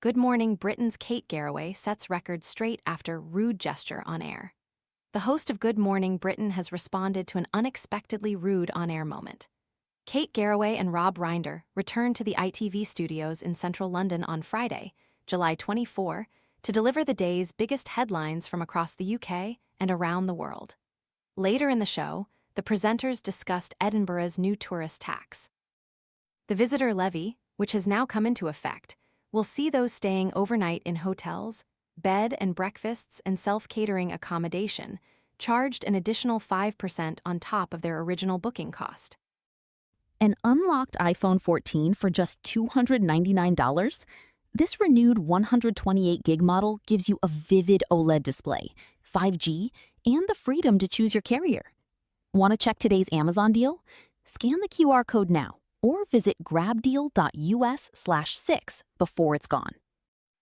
Good Morning Britain's Kate Garraway sets record straight after rude gesture on air. The host of Good Morning Britain has responded to an unexpectedly rude on-air moment. Kate Garraway and Rob Rinder returned to the ITV studios in central London on Friday, July 24, to deliver the day's biggest headlines from across the UK and around the world. Later in the show, the presenters discussed Edinburgh's new tourist tax. The visitor levy, which has now come into effect, will see those staying overnight in hotels, bed and breakfasts, and self-catering accommodation charged an additional 5% on top of their original booking cost. An unlocked iPhone 14 for just $299? This renewed 128 gig model gives you a vivid OLED display, 5G, and the freedom to choose your carrier. Want to check today's Amazon deal? Scan the QR code now or visit grabdeal.us/6 before it's gone.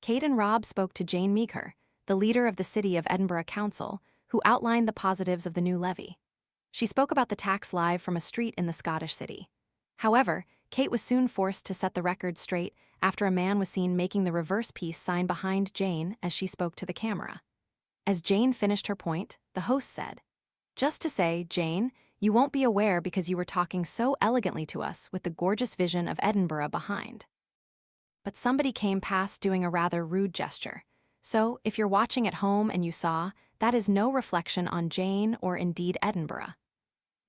Kate and Rob spoke to Jane Meeker, the leader of the City of Edinburgh Council, who outlined the positives of the new levy. She spoke about the tax live from a street in the Scottish city. However, Kate was soon forced to set the record straight after a man was seen making the reverse peace sign behind Jane as she spoke to the camera. As Jane finished her point, the host said, "Just to say, Jane, you won't be aware because you were talking so elegantly to us with the gorgeous vision of Edinburgh behind." But somebody came past doing a rather rude gesture. So, if you're watching at home and you saw, that is no reflection on Jane or indeed Edinburgh.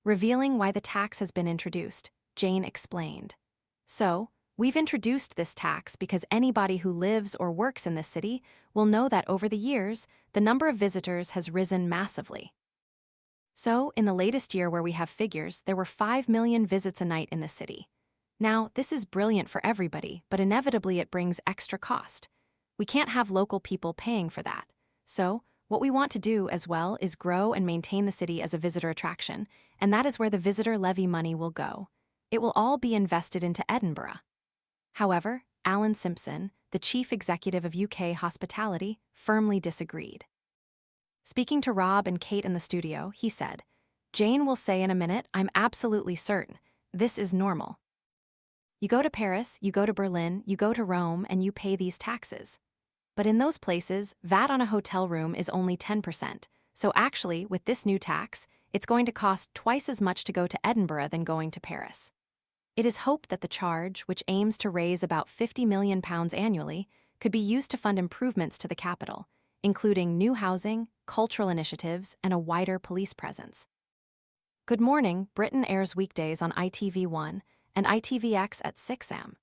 Revealing why the tax has been introduced, Jane explained. "So, we've introduced this tax because anybody who lives or works in this city will know that over the years, the number of visitors has risen massively. So, in the latest year where we have figures, there were 5 million visits a night in the city. Now, this is brilliant for everybody, but inevitably it brings extra cost. We can't have local people paying for that. So, what we want to do as well is grow and maintain the city as a visitor attraction, and that is where the visitor levy money will go. It will all be invested into Edinburgh." However, Alan Simpson, the chief executive of UK Hospitality, firmly disagreed. Speaking to Rob and Kate in the studio, he said, "Jane will say in a minute, I'm absolutely certain. This is normal. You go to Paris, you go to Berlin, you go to Rome, and you pay these taxes. But in those places, VAT on a hotel room is only 10%. So actually, with this new tax, it's going to cost twice as much to go to Edinburgh than going to Paris." It is hoped that the charge, which aims to raise about £50 million annually, could be used to fund improvements to the capital, including new housing, cultural initiatives, and a wider police presence. Good Morning Britain airs weekdays on ITV1 and ITVX at 6 am.